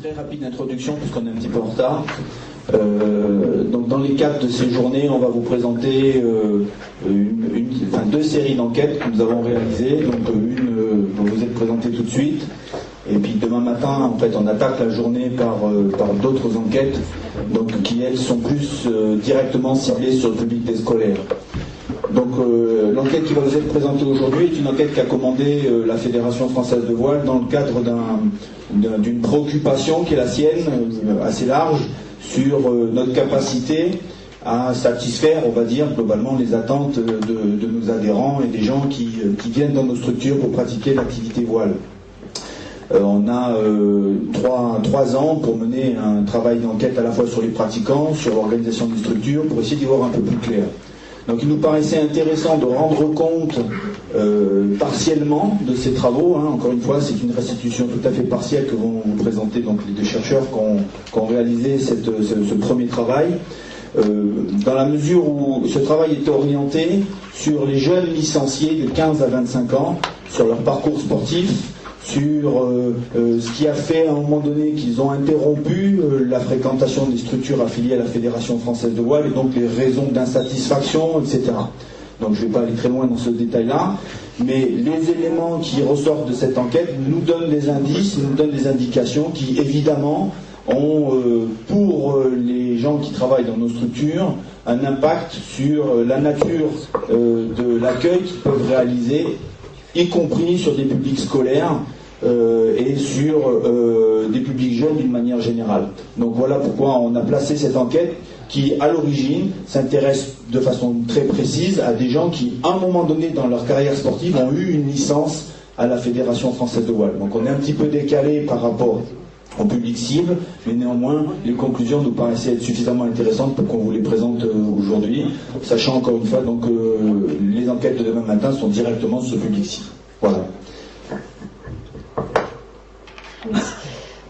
très rapide introduction puisqu'on est un petit peu en retard. Donc dans les cadres de ces journées, on va vous présenter deux séries d'enquêtes que nous avons réalisées. Donc une dont vous êtes présentée tout de suite. Et puis demain matin, en fait, on attaque la journée par d'autres enquêtes, donc qui elles sont plus directement ciblées sur le public des scolaires. Donc l'enquête qui va vous être présentée aujourd'hui est une enquête qu'a commandée la Fédération française de voile dans le cadre d'une préoccupation qui est la sienne, assez large, sur notre capacité à satisfaire, on va dire, globalement les attentes de nos adhérents et des gens qui viennent dans nos structures pour pratiquer l'activité voile. On a 3 ans pour mener un travail d'enquête à la fois sur les pratiquants, sur l'organisation des structures, pour essayer d'y voir un peu plus clair. Donc il nous paraissait intéressant de rendre compte partiellement de ces travaux. Encore une fois, c'est une restitution tout à fait partielle que vont vous présenter donc, les deux chercheurs qui ont réalisé ce premier travail. Dans la mesure où ce travail est orienté sur les jeunes licenciés de 15 à 25 ans, sur leur parcours sportif, sur ce qui a fait à un moment donné qu'ils ont interrompu la fréquentation des structures affiliées à la Fédération française de voile et donc les raisons d'insatisfaction, etc. Donc je ne vais pas aller très loin dans ce détail-là, mais les éléments qui ressortent de cette enquête nous donnent des indices, nous donnent des indications qui évidemment ont pour les gens qui travaillent dans nos structures un impact sur la nature de l'accueil qu'ils peuvent réaliser, y compris sur des publics scolaires et sur des publics jeunes d'une manière générale. Donc voilà pourquoi on a placé cette enquête qui, à l'origine, s'intéresse de façon très précise à des gens qui, à un moment donné dans leur carrière sportive, ont eu une licence à la Fédération française de voile. Donc on est un petit peu décalé par rapport au public cible, mais néanmoins, les conclusions nous paraissaient être suffisamment intéressantes pour qu'on vous les présente aujourd'hui, sachant encore une fois donc, les enquêtes de demain matin sont directement sur ce public cible. Voilà.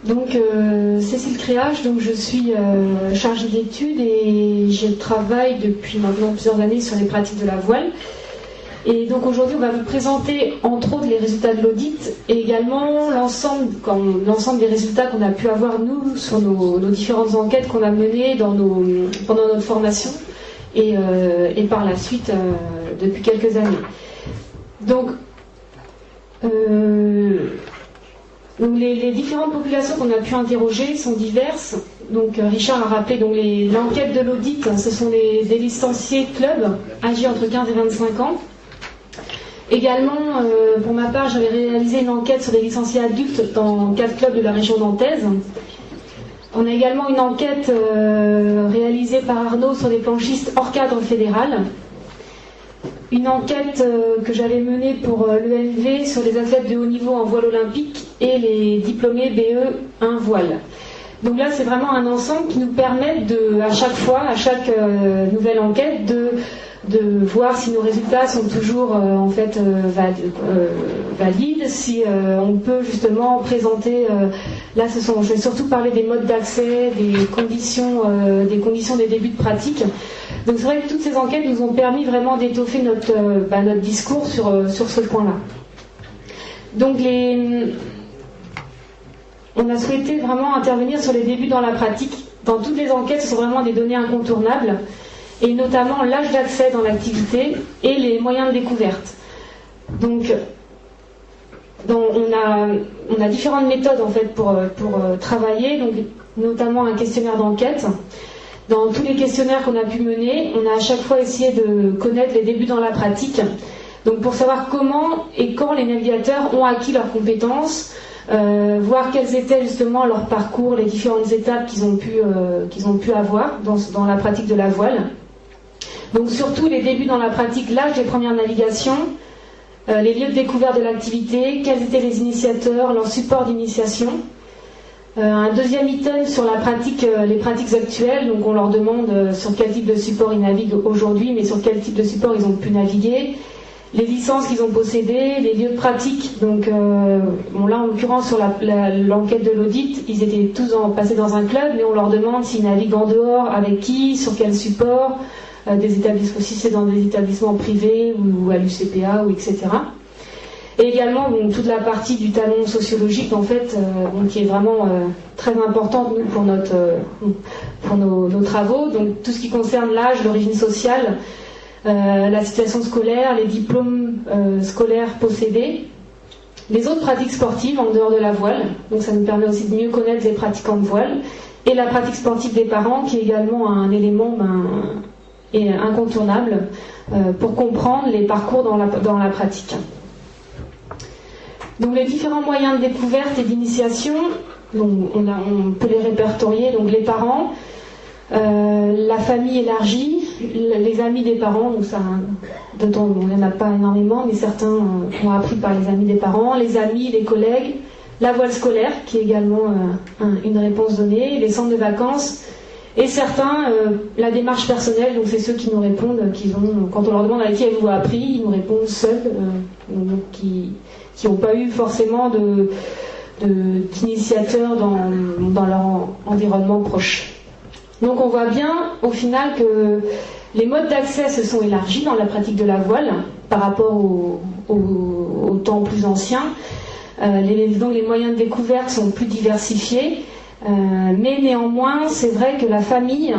Donc Cécile Créage, donc je suis chargée d'études et je travaille depuis maintenant plusieurs années sur les pratiques de la voile. Et donc aujourd'hui on va vous présenter entre autres les résultats de l'audit et également l'ensemble des résultats qu'on a pu avoir nous sur nos différentes enquêtes qu'on a menées pendant notre formation et par la suite depuis quelques années. Donc les différentes populations qu'on a pu interroger sont diverses. Donc Richard a rappelé donc l'enquête de l'audit, ce sont des licenciés clubs âgés entre 15 et 25 ans. Également, pour ma part, j'avais réalisé une enquête sur des licenciés adultes dans 4 clubs de la région nantaise. On a également une enquête réalisée par Arnaud sur des planchistes hors cadre fédéral. Une enquête que j'avais menée pour l'ENV sur les athlètes de haut niveau en voile olympique et les diplômés BE1 voile. Donc là, c'est vraiment un ensemble qui nous permet à chaque fois, à chaque nouvelle enquête, de voir si nos résultats sont toujours valides, si on peut justement présenter. Là, je vais surtout parler des modes d'accès, des conditions des débuts de pratique. Donc c'est vrai que toutes ces enquêtes nous ont permis vraiment d'étoffer notre discours sur ce point-là. Donc on a souhaité vraiment intervenir sur les débuts dans la pratique. Dans toutes les enquêtes, ce sont vraiment des données incontournables, et notamment l'âge d'accès dans l'activité et les moyens de découverte. Donc on a différentes méthodes en fait pour travailler, donc notamment un questionnaire d'enquête. Dans tous les questionnaires qu'on a pu mener, on a à chaque fois essayé de connaître les débuts dans la pratique, donc pour savoir comment et quand les navigateurs ont acquis leurs compétences, voir quels étaient justement leur parcours, les différentes étapes qu'ils ont pu avoir dans la pratique de la voile. Donc surtout les débuts dans la pratique, l'âge des premières navigations, les lieux de découverte de l'activité, quels étaient les initiateurs, leur support d'initiation. Un deuxième item sur la pratique, les pratiques actuelles, donc on leur demande sur quel type de support ils naviguent aujourd'hui, mais sur quel type de support ils ont pu naviguer, les licences qu'ils ont possédées, les lieux de pratique. Donc là en l'occurrence sur l'enquête de l'audit, ils étaient tous passés dans un club, mais on leur demande s'ils naviguent en dehors, avec qui, sur quel support, des établissements, si c'est dans des établissements privés ou à l'UCPA ou etc. Et également toute la partie du talon sociologique en fait, qui est vraiment très importante pour nos travaux. Donc tout ce qui concerne l'âge, l'origine sociale, la situation scolaire, les diplômes scolaires possédés, les autres pratiques sportives en dehors de la voile. Donc ça nous permet aussi de mieux connaître les pratiquants de voile, et la pratique sportive des parents qui est également un élément incontournable pour comprendre les parcours dans la pratique. Donc les différents moyens de découverte et d'initiation, on peut les répertorier. Donc les parents, la famille élargie, les amis des parents, donc ça, il n'y en a pas énormément, mais certains ont appris par les amis des parents, les amis, les collègues, la voile scolaire, qui est également une réponse donnée, les centres de vacances, et certains, la démarche personnelle, donc c'est ceux qui nous répondent, quand on leur demande avec qui avez-vous appris, ils nous répondent seuls, qui n'ont pas eu forcément d'initiateurs dans leur environnement proche. Donc on voit bien au final que les modes d'accès se sont élargis dans la pratique de la voile par rapport au temps plus ancien. Donc les moyens de découverte sont plus diversifiés, mais néanmoins c'est vrai que la famille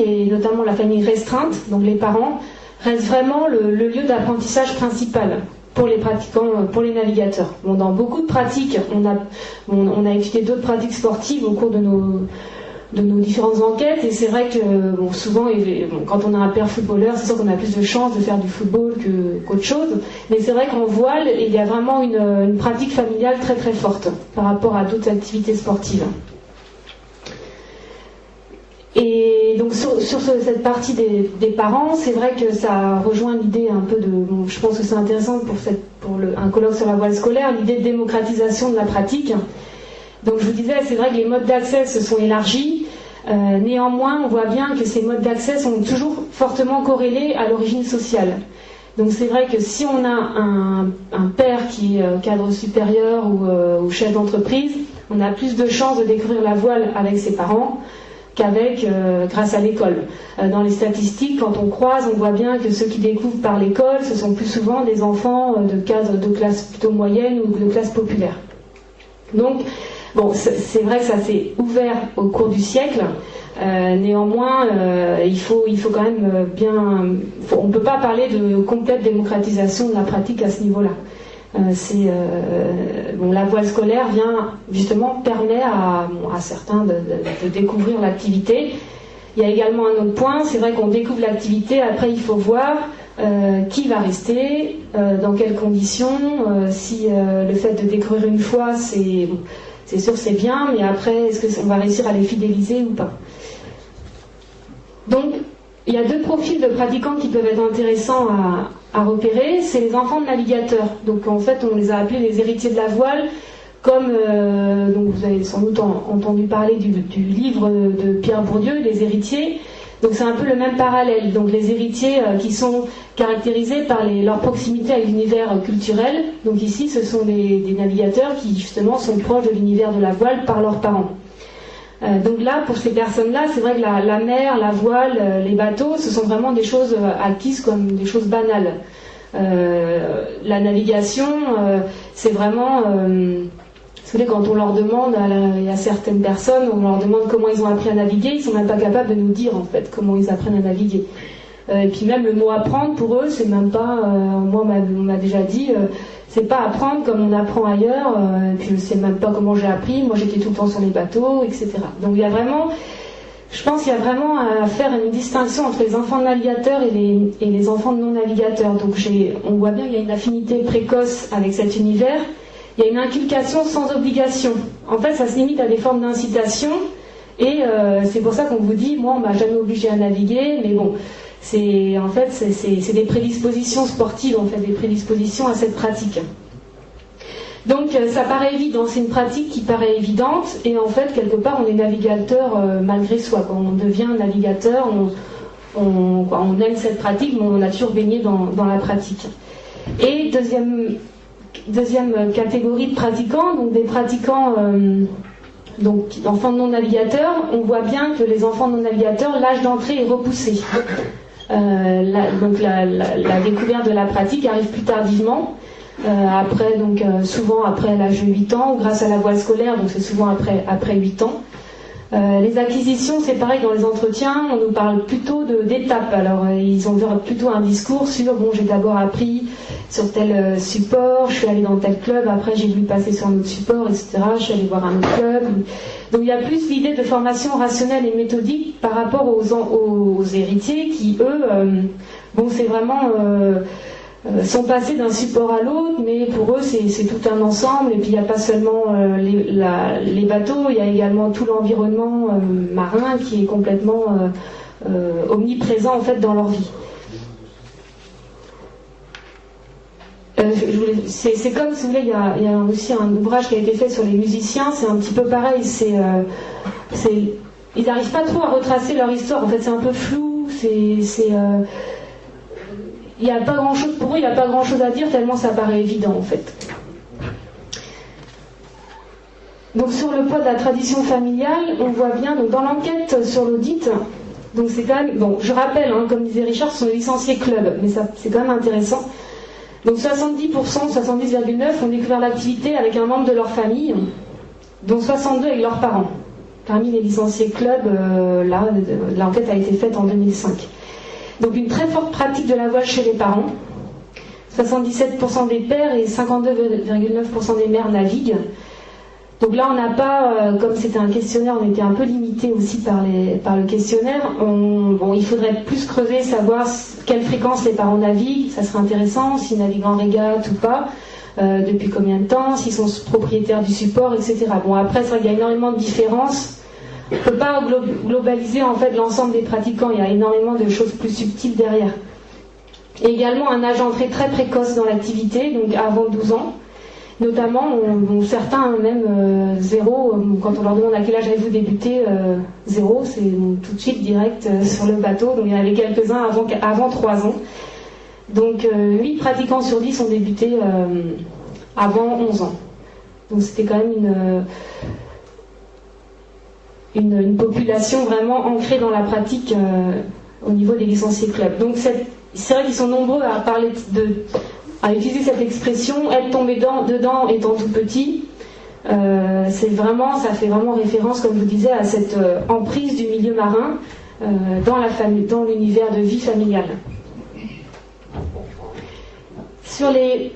et notamment la famille restreinte, donc les parents, reste vraiment le lieu d'apprentissage principal pour les pratiquants, pour les navigateurs. Dans beaucoup de pratiques, on a étudié d'autres pratiques sportives au cours de nos différentes enquêtes, et c'est vrai que souvent, quand on a un père footballeur, c'est sûr qu'on a plus de chances de faire du football qu'autre chose, mais c'est vrai qu'en voile, il y a vraiment une pratique familiale très très forte par rapport à d'autres activités sportives. Et donc sur cette partie des parents, c'est vrai que ça rejoint l'idée un peu je pense que c'est intéressant pour un colloque sur la voile scolaire, l'idée de démocratisation de la pratique. Donc je vous disais, c'est vrai que les modes d'accès se sont élargis, néanmoins on voit bien que ces modes d'accès sont toujours fortement corrélés à l'origine sociale. Donc c'est vrai que si on a un père qui est cadre supérieur ou chef d'entreprise, on a plus de chances de découvrir la voile avec ses parents grâce à l'école. Dans les statistiques, quand on croise, on voit bien que ceux qui découvrent par l'école, ce sont plus souvent des enfants de cadres de classe plutôt moyenne ou de classe populaire. Donc, c'est vrai que ça s'est ouvert au cours du siècle. Néanmoins, il faut quand même on ne peut pas parler de complète démocratisation de la pratique à ce niveau-là. La voile scolaire permet à certains de découvrir l'activité. Il y a également un autre point, c'est vrai qu'on découvre l'activité, après il faut voir qui va rester, dans quelles conditions, si le fait de découvrir une fois, c'est sûr c'est bien, mais après est-ce qu'on va réussir à les fidéliser ou pas. Donc il y a deux profils de pratiquants qui peuvent être intéressants à repérer, c'est les enfants de navigateurs. Donc en fait on les a appelés les héritiers de la voile, comme donc vous avez sans doute entendu parler du livre de Pierre Bourdieu, Les héritiers. Donc c'est un peu le même parallèle. Donc les héritiers qui sont caractérisés par leur proximité à l'univers culturel. Donc ici ce sont des navigateurs qui justement sont proches de l'univers de la voile par leurs parents. Donc là, pour ces personnes-là, c'est vrai que la mer, la voile, les bateaux, ce sont vraiment des choses acquises comme des choses banales. La navigation, c'est vraiment... vous savez, quand on leur demande, il y a certaines personnes, on leur demande comment ils ont appris à naviguer, ils sont même pas capables de nous dire en fait comment ils apprennent à naviguer. Et puis même le mot apprendre, pour eux, c'est même pas... moi, on m'a déjà dit... c'est pas apprendre comme on apprend ailleurs, puis je sais même pas comment j'ai appris, moi j'étais tout le temps sur les bateaux, etc. Donc je pense qu'il y a vraiment à faire une distinction entre les enfants de navigateurs et les enfants de non-navigateurs. Donc on voit bien qu'il y a une affinité précoce avec cet univers, il y a une inculcation sans obligation. En fait, ça se limite à des formes d'incitation, et c'est pour ça qu'on vous dit, moi on m'a jamais obligé à naviguer, mais bon... C'est des prédispositions sportives, en fait, des prédispositions à cette pratique. Donc ça paraît évident, c'est une pratique qui paraît évidente, et en fait quelque part on est navigateur malgré soi. Quand on devient navigateur, on aime cette pratique, mais on a toujours baigné dans la pratique. Et deuxième catégorie de pratiquants, donc des pratiquants donc enfants non navigateurs, on voit bien que les enfants non navigateurs, l'âge d'entrée est repoussé. Donc la découverte de la pratique arrive plus tardivement. souvent après l'âge de 8 ans, ou grâce à la voile scolaire, donc c'est souvent après 8 ans. Les acquisitions, c'est pareil, dans les entretiens, on nous parle plutôt d'étapes. Alors, ils ont plutôt un discours sur, bon, j'ai d'abord appris sur tel support, je suis allée dans tel club, après j'ai voulu passer sur un autre support, etc. Je suis allée voir un autre club. Donc, il y a plus l'idée de formation rationnelle et méthodique par rapport aux héritiers qui, eux, c'est vraiment... sont passés d'un support à l'autre, mais pour eux c'est tout un ensemble, et puis il n'y a pas seulement les bateaux, il y a également tout l'environnement marin qui est complètement omniprésent en fait dans leur vie. C'est comme, si vous voulez, il y a aussi un ouvrage qui a été fait sur les musiciens, c'est un petit peu pareil, ils n'arrivent pas trop à retracer leur histoire, en fait c'est un peu flou, il n'y a pas grand-chose pour eux, il n'y a pas grand-chose à dire tellement ça paraît évident en fait. Donc sur le poids de la tradition familiale, on voit bien donc dans l'enquête sur l'audit, donc c'est quand même, bon je rappelle, comme disait Richard, ce sont les licenciés club, mais ça c'est quand même intéressant. Donc 70%, 70,9% ont découvert l'activité avec un membre de leur famille, dont 62 avec leurs parents. Parmi les licenciés club, l'enquête a été faite en 2005. Donc une très forte pratique de la voile chez les parents. 77% des pères et 52,9% des mères naviguent. Donc là, on n'a pas, comme c'était un questionnaire, on était un peu limité aussi par le questionnaire. Il faudrait plus creuser, savoir quelle fréquence les parents naviguent, ça serait intéressant, s'ils naviguent en régate ou pas, depuis combien de temps, s'ils sont propriétaires du support, etc. Bon, après, c'est vrai qu'il y a énormément de différences. On ne peut pas globaliser en fait l'ensemble des pratiquants, il y a énormément de choses plus subtiles derrière. Et également un âge d'entrée très précoce dans l'activité, donc avant 12 ans. Notamment, certains même 0, quand on leur demande à quel âge avez-vous débuté, 0, c'est tout de suite direct sur le bateau. Donc il y en avait quelques-uns avant 3 ans. Donc 8 pratiquants sur 10 ont débuté avant 11 ans. Donc c'était quand même une population vraiment ancrée dans la pratique au niveau des licenciés clubs. Donc c'est vrai qu'ils sont nombreux à parler à utiliser cette expression, être tombé dedans étant tout petit. Ça fait vraiment référence, comme je vous disais, à cette emprise du milieu marin dans l'univers de vie familiale. Sur les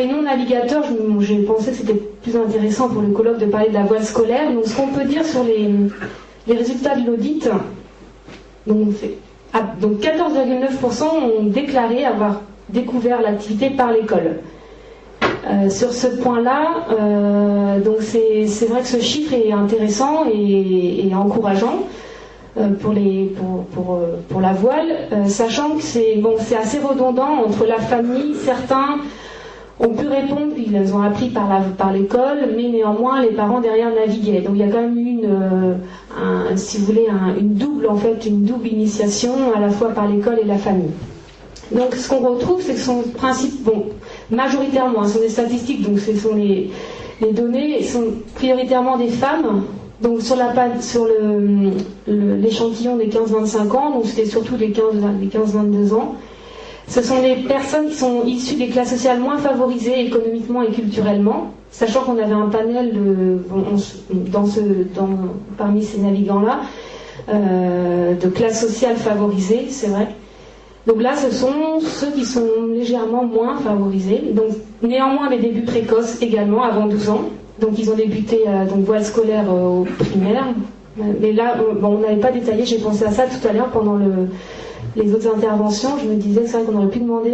non-navigateurs, j'ai pensé que c'était plus intéressant pour le colloque de parler de la voile scolaire. Donc, ce qu'on peut dire sur les résultats de l'audit, donc 14,9% ont déclaré avoir découvert l'activité par l'école. Sur ce point-là, donc c'est vrai que ce chiffre est intéressant et encourageant pour la voile, sachant que c'est assez redondant entre la famille. Certains ont pu répondre, ils ont appris par l'école, mais néanmoins les parents derrière naviguaient. Donc il y a quand même eu une double initiation à la fois par l'école et la famille. Donc ce qu'on retrouve, c'est que son principe, majoritairement, ce sont des statistiques, donc ce sont les données sont prioritairement des femmes. Donc sur l'échantillon des 15-25 ans, donc c'était surtout les 15-22 ans. Ce sont des personnes qui sont issues des classes sociales moins favorisées économiquement et culturellement, sachant qu'on avait un panel parmi ces navigants-là de classes sociales favorisées, c'est vrai. Donc là, ce sont ceux qui sont légèrement moins favorisés. Donc néanmoins, des débuts précoces également, avant 12 ans. Donc ils ont débuté voile scolaire au primaire. Mais là, on n'avait pas détaillé, j'ai pensé à ça tout à l'heure pendant les autres interventions. Je me disais que c'est vrai qu'on aurait pu demander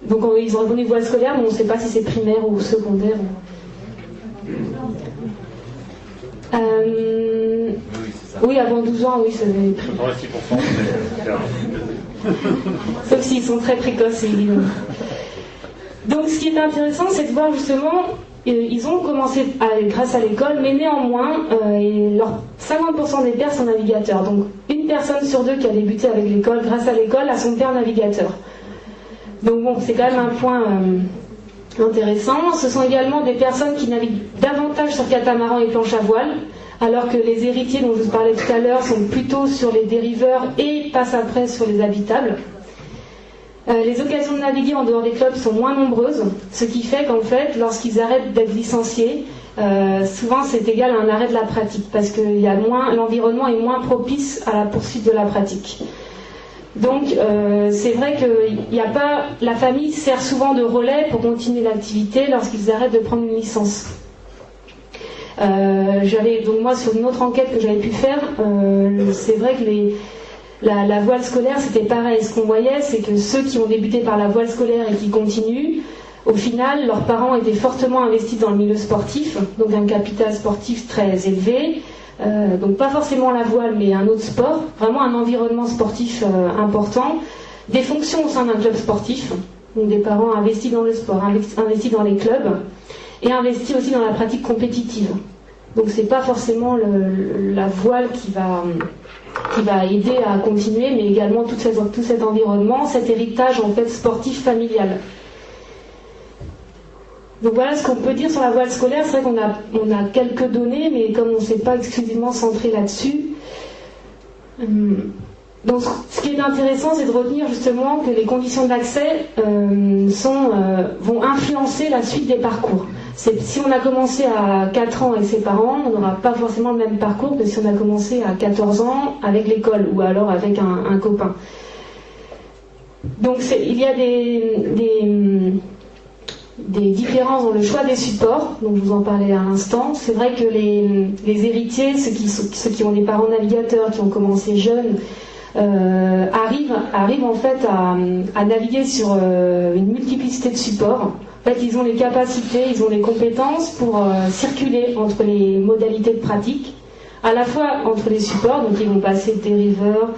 donc ils ont répondu voile scolaire, mais on ne sait pas si c'est primaire ou secondaire. Oui, avant 12 ans, oui, ça avait pris. 86%. Sauf s'ils sont très précoces, évidemment. Donc ce qui est intéressant, c'est de voir justement, ils ont commencé grâce à l'école, mais néanmoins, 50% des pères sont navigateurs. Donc une personne sur deux qui a débuté avec l'école, grâce à l'école, a son père navigateur. Donc c'est quand même un point intéressant. Ce sont également des personnes qui naviguent davantage sur catamaran et planche à voile, alors que les héritiers dont je vous parlais tout à l'heure sont plutôt sur les dériveurs et passent après sur les habitables. Les occasions de naviguer en dehors des clubs sont moins nombreuses, ce qui fait qu'en fait, lorsqu'ils arrêtent d'être licenciés, souvent c'est égal à un arrêt de la pratique, parce que l'environnement est moins propice à la poursuite de la pratique. Donc c'est vrai que la famille sert souvent de relais pour continuer l'activité lorsqu'ils arrêtent de prendre une licence. Donc moi, sur une autre enquête que j'avais pu faire, c'est vrai que la voile scolaire, c'était pareil. Ce qu'on voyait, c'est que ceux qui ont débuté par la voile scolaire et qui continuent, au final, leurs parents étaient fortement investis dans le milieu sportif, donc un capital sportif très élevé, donc pas forcément la voile, mais un autre sport, vraiment un environnement sportif important, des fonctions au sein d'un club sportif, donc des parents investis dans le sport, investis dans les clubs, et investis aussi dans la pratique compétitive. Donc c'est pas forcément la voile qui va aider à continuer, mais également tout cet environnement, cet héritage en fait sportif familial. Donc voilà ce qu'on peut dire sur la voile scolaire. C'est vrai qu'on a quelques données, mais comme on ne s'est pas exclusivement centré là-dessus. Donc ce qui est intéressant, c'est de retenir justement que les conditions d'accès vont influencer la suite des parcours. Si on a commencé à 4 ans avec ses parents, on n'aura pas forcément le même parcours que si on a commencé à 14 ans avec l'école ou alors avec un copain. Donc il y a des différences dans le choix des supports, donc je vous en parlais à l'instant. C'est vrai que les héritiers, ceux qui ont des parents navigateurs, qui ont commencé jeunes, arrivent en fait à naviguer sur une multiplicité de supports. En fait, ils ont les capacités, ils ont les compétences pour circuler entre les modalités de pratique, à la fois entre les supports, donc ils vont passer de dériveurs,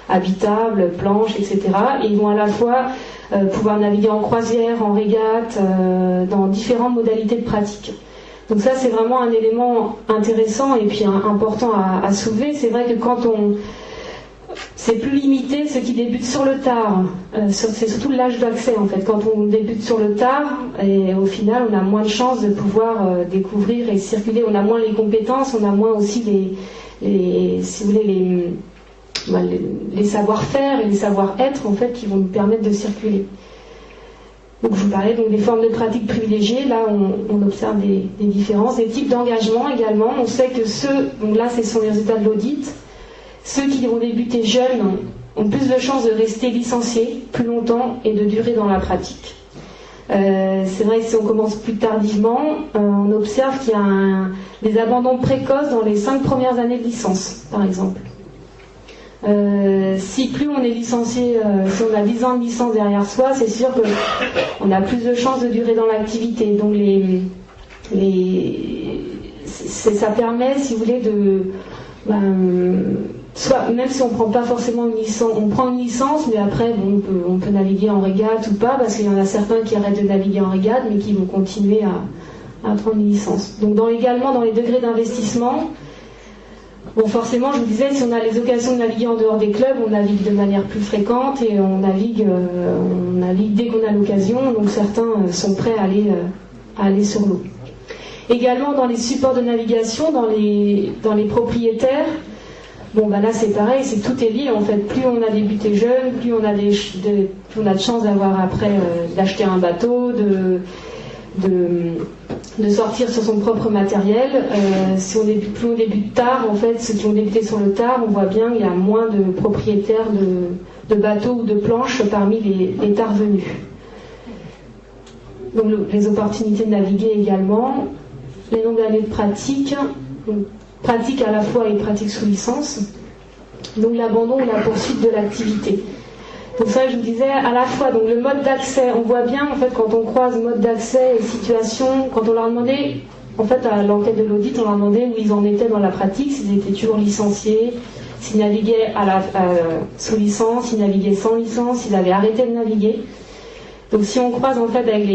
habitables, planches, etc. Et ils vont à la fois pouvoir naviguer en croisière, en régate, dans différentes modalités de pratique. Donc ça, c'est vraiment un élément intéressant et puis important à soulever. C'est vrai que c'est plus limité ceux qui débutent sur le tard. C'est surtout l'âge d'accès en fait. Quand on débute sur le tard, et au final, on a moins de chances de pouvoir découvrir et circuler. On a moins les compétences, on a moins aussi si vous voulez, les savoir-faire et les savoir-être en fait qui vont nous permettre de circuler. Donc je vous parlais donc des formes de pratique privilégiées. Là, on observe des différences, des types d'engagement également. On sait que donc là, ce sont les résultats de l'audit. Ceux qui vont débuter jeunes ont plus de chances de rester licenciés plus longtemps et de durer dans la pratique. C'est vrai que si on commence plus tardivement, on observe qu'il y a des abandons précoces dans les 5 premières années de licence, par exemple. Si plus on est licencié, si on a 10 ans de licence derrière soi, c'est sûr qu'on a plus de chances de durer dans l'activité. Donc ça permet, si vous voulez, soit même si on prend pas forcément une licence, on prend une licence, mais après on peut naviguer en régate ou pas, parce qu'il y en a certains qui arrêtent de naviguer en régate, mais qui vont continuer à prendre une licence. Donc également dans les degrés d'investissement, bon forcément je vous disais, si on a les occasions de naviguer en dehors des clubs, on navigue de manière plus fréquente et on navigue dès qu'on a l'occasion, donc certains sont prêts à aller sur l'eau. Également dans les supports de navigation, dans les propriétaires, bon là c'est pareil, tout est lié en fait. Plus on a débuté jeune, plus on a de chances d'avoir après d'acheter un bateau, de sortir sur son propre matériel. Plus on débute tard, en fait, ceux qui ont débuté sur le tard, on voit bien qu'il y a moins de propriétaires de bateaux ou de planches parmi les tard venus. Donc les opportunités de naviguer également, les nombres d'années de pratique, donc, pratique à la fois et pratique sous licence, donc l'abandon ou la poursuite de l'activité. Donc ça, je vous disais, à la fois, donc le mode d'accès, on voit bien, en fait, quand on croise mode d'accès et situation, quand on leur demandait, en fait, à l'enquête de l'audit, on leur demandait où ils en étaient dans la pratique, s'ils étaient toujours licenciés, s'ils naviguaient sous licence, s'ils naviguaient sans licence, s'ils avaient arrêté de naviguer. Donc si on croise, en fait, avec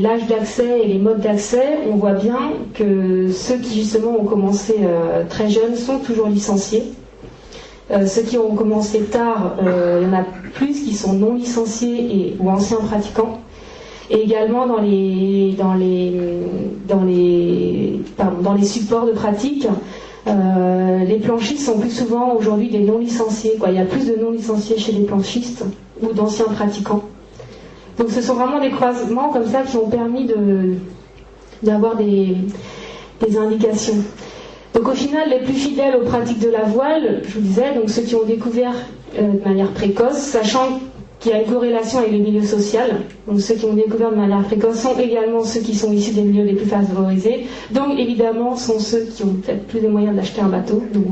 l'âge d'accès et les modes d'accès, on voit bien que ceux qui, justement, ont commencé très jeunes sont toujours licenciés. Ceux qui ont commencé tard, il y en a plus qui sont non licenciés ou anciens pratiquants. Et également dans les supports de pratique, les planchistes sont plus souvent aujourd'hui des non licenciés. Il y a plus de non licenciés chez les planchistes ou d'anciens pratiquants. Donc ce sont vraiment des croisements comme ça qui ont permis d'avoir des indications. Donc au final, les plus fidèles aux pratiques de la voile, je vous disais, donc ceux qui ont découvert de manière précoce, sachant qu'il y a une corrélation avec le milieu social. Donc ceux qui ont découvert de manière précoce sont également ceux qui sont issus des milieux les plus favorisés. Donc évidemment, sont ceux qui ont peut-être plus de moyens d'acheter un bateau. Donc,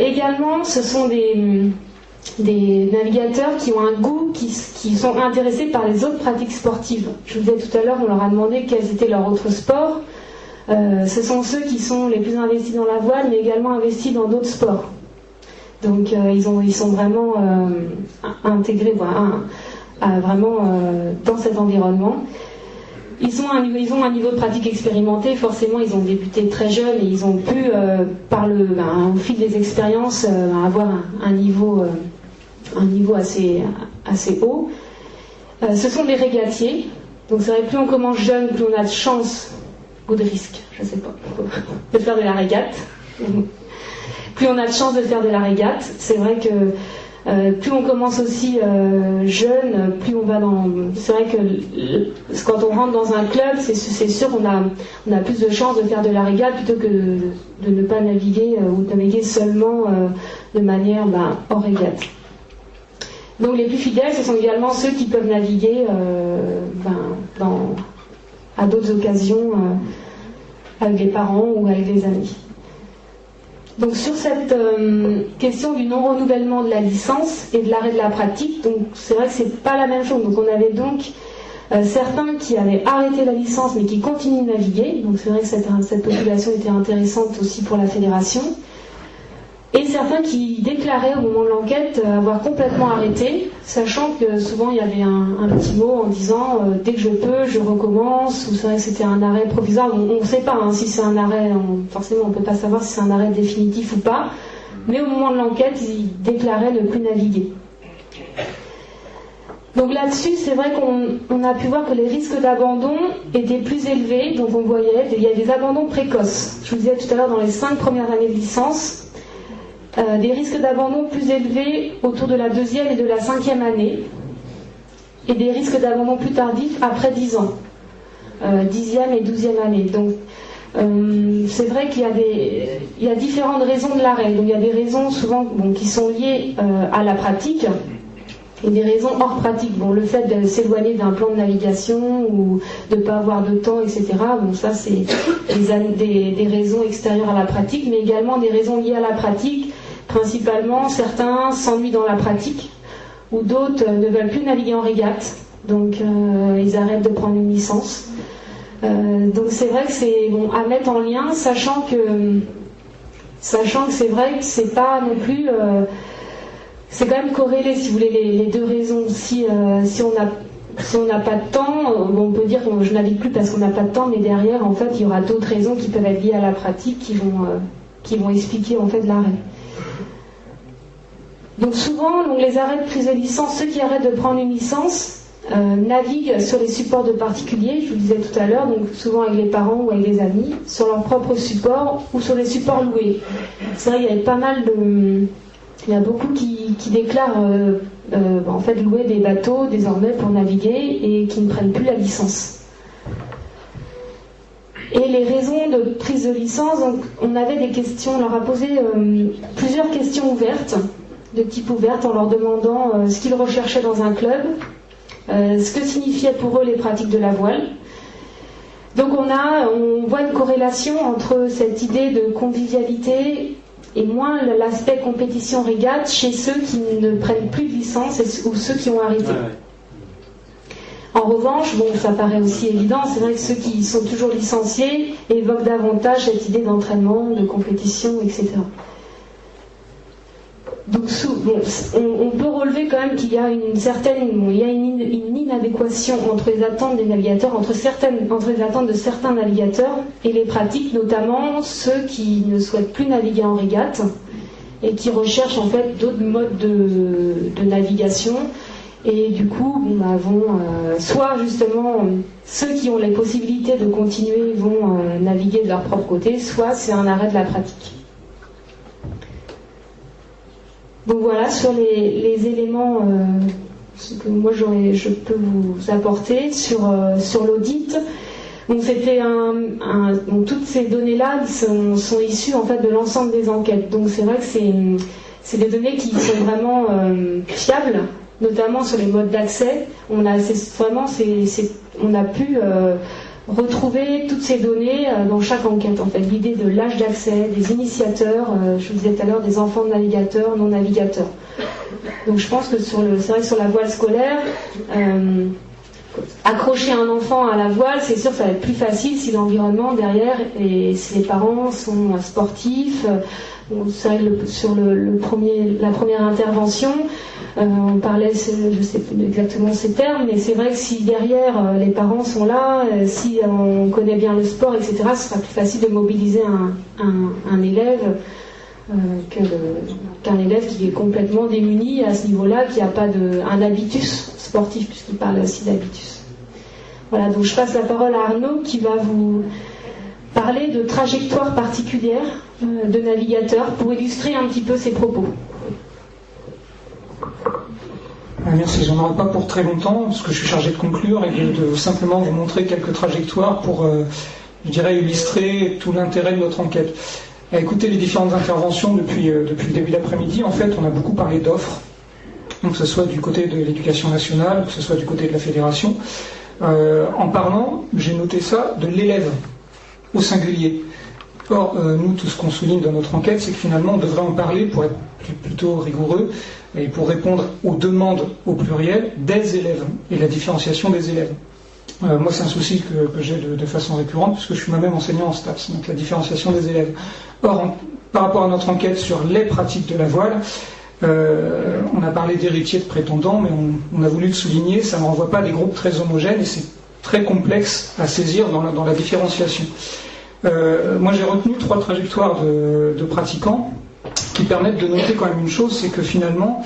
également, ce sont des navigateurs qui ont un goût, qui sont intéressés par les autres pratiques sportives. Je vous disais tout à l'heure, on leur a demandé quels étaient leurs autres sports. Ce sont ceux qui sont les plus investis dans la voile, mais également investis dans d'autres sports. Donc ils sont vraiment intégrés vraiment dans cet environnement. Ils ont un niveau de pratique expérimenté, forcément ils ont débuté très jeunes et ils ont pu, au fil des expériences, avoir un niveau assez haut. Ce sont des régatiers, donc c'est vrai que plus on commence jeune, plus on a de chance, ou de risque, je ne sais pas, de faire de la régate. Plus on a de chance de faire de la régate. C'est vrai que plus on commence aussi jeune, plus on va dans... C'est vrai que quand on rentre dans un club, c'est sûr qu'on a plus de chances de faire de la régate plutôt que de ne pas naviguer ou de naviguer seulement de manière hors régate. Donc les plus fidèles, ce sont également ceux qui peuvent naviguer à d'autres occasions avec les parents ou avec des amis. Donc sur cette question du non-renouvellement de la licence et de l'arrêt de la pratique, donc c'est vrai que c'est pas la même chose. Donc on avait donc certains qui avaient arrêté la licence mais qui continuent de naviguer. Donc c'est vrai que cette population était intéressante aussi pour la fédération. Et certains qui déclaraient au moment de l'enquête avoir complètement arrêté, sachant que souvent il y avait un petit mot en disant dès que je peux, je recommence, ou c'est vrai que c'était un arrêt provisoire. On ne sait pas si c'est un arrêt, forcément on ne peut pas savoir si c'est un arrêt définitif ou pas, mais au moment de l'enquête, ils déclaraient ne plus naviguer. Donc là-dessus, c'est vrai qu'on a pu voir que les risques d'abandon étaient plus élevés, donc on voyait, il y a des abandons précoces. Je vous disais tout à l'heure, dans les 5 premières années de licence, des risques d'abandon plus élevés autour de la 2e et de la 5e année, et des risques d'abandon plus tardifs après 10 ans, 10e et 12e année. Donc c'est vrai qu'il y a différentes raisons de l'arrêt. Donc il y a des raisons souvent qui sont liées à la pratique, et des raisons hors pratique. Bon, le fait de s'éloigner d'un plan de navigation ou de ne pas avoir de temps, etc. Bon, ça c'est des raisons extérieures à la pratique, mais également des raisons liées à la pratique. Principalement, certains s'ennuient dans la pratique, ou d'autres ne veulent plus naviguer en régate, donc ils arrêtent de prendre une licence. Donc c'est vrai que c'est à mettre en lien, sachant que c'est vrai que c'est pas non plus... c'est quand même corrélé, si vous voulez, les deux raisons. Si on n'a pas de temps, on peut dire que je navigue plus parce qu'on n'a pas de temps, mais derrière, en fait, il y aura d'autres raisons qui peuvent être liées à la pratique qui vont expliquer en fait l'arrêt. Donc souvent, les arrêts de prise de licence, ceux qui arrêtent de prendre une licence, naviguent sur les supports de particuliers, je vous le disais tout à l'heure, donc souvent avec les parents ou avec des amis, sur leur propre support ou sur les supports loués. C'est vrai qu'il y avait pas mal de... Il y a beaucoup qui déclarent en fait louer des bateaux désormais pour naviguer et qui ne prennent plus la licence. Et les raisons de prise de licence, donc on avait des questions, on leur a posé plusieurs questions ouvertes, de type ouverte, en leur demandant ce qu'ils recherchaient dans un club, ce que signifiaient pour eux les pratiques de la voile. Donc on voit une corrélation entre cette idée de convivialité et moins l'aspect compétition régate chez ceux qui ne prennent plus de licence ou ceux qui ont arrêté. En revanche, ça paraît aussi évident, c'est vrai que ceux qui sont toujours licenciés évoquent davantage cette idée d'entraînement, de compétition, etc. Donc on peut relever quand même qu'il y a une inadéquation entre les attentes des navigateurs, entre les attentes de certains navigateurs et les pratiques, notamment ceux qui ne souhaitent plus naviguer en régate et qui recherchent en fait d'autres modes de navigation. Et du coup, soit justement ceux qui ont les possibilités de continuer vont naviguer de leur propre côté, soit c'est un arrêt de la pratique. Donc voilà, sur les éléments ce que moi je peux vous apporter sur l'audit. Donc c'était donc toutes ces données-là sont issues en fait de l'ensemble des enquêtes. Donc c'est vrai que c'est des données qui sont vraiment fiables, notamment sur les modes d'accès. On a pu retrouver toutes ces données dans chaque enquête. En fait, l'idée de l'âge d'accès, des initiateurs, je vous disais tout à l'heure, des enfants de navigateurs, non navigateurs. Donc je pense que c'est vrai que sur la voile scolaire, accrocher un enfant à la voile, c'est sûr que ça va être plus facile si l'environnement derrière et si les parents sont sportifs. C'est vrai que sur la première intervention, on parlait, je ne sais plus exactement ces termes, mais c'est vrai que si derrière les parents sont là, si on connaît bien le sport, etc., ce sera plus facile de mobiliser un élève qu'un élève qui est complètement démuni à ce niveau-là, qui n'a pas un habitus sportif, puisqu'il parle aussi d'habitus. Voilà, donc je passe la parole à Arnaud qui va vous parler de trajectoires particulières de navigateurs pour illustrer un petit peu ses propos. Merci, j'en aurai pas pour très longtemps parce que je suis chargé de conclure et de simplement vous montrer quelques trajectoires pour, je dirais, illustrer tout l'intérêt de notre enquête. À écouter les différentes interventions depuis le début d'après-midi, en fait, on a beaucoup parlé d'offres, donc que ce soit du côté de l'éducation nationale, que ce soit du côté de la fédération. En parlant, j'ai noté ça de l'élève au singulier. Or, nous, tout ce qu'on souligne dans notre enquête, c'est que finalement, on devrait en parler pour être plutôt rigoureux et pour répondre aux demandes au pluriel des élèves et la différenciation des élèves. Moi, c'est un souci que j'ai de façon récurrente, puisque je suis moi-même enseignant en STAPS, donc la différenciation des élèves. Or, par rapport à notre enquête sur les pratiques de la voile, on a parlé d'héritiers de prétendants, mais on a voulu le souligner, ça ne renvoie pas à des groupes très homogènes et c'est très complexe à saisir dans la différenciation. Moi, j'ai retenu 3 trajectoires de pratiquants qui permettent de noter quand même une chose, c'est que finalement,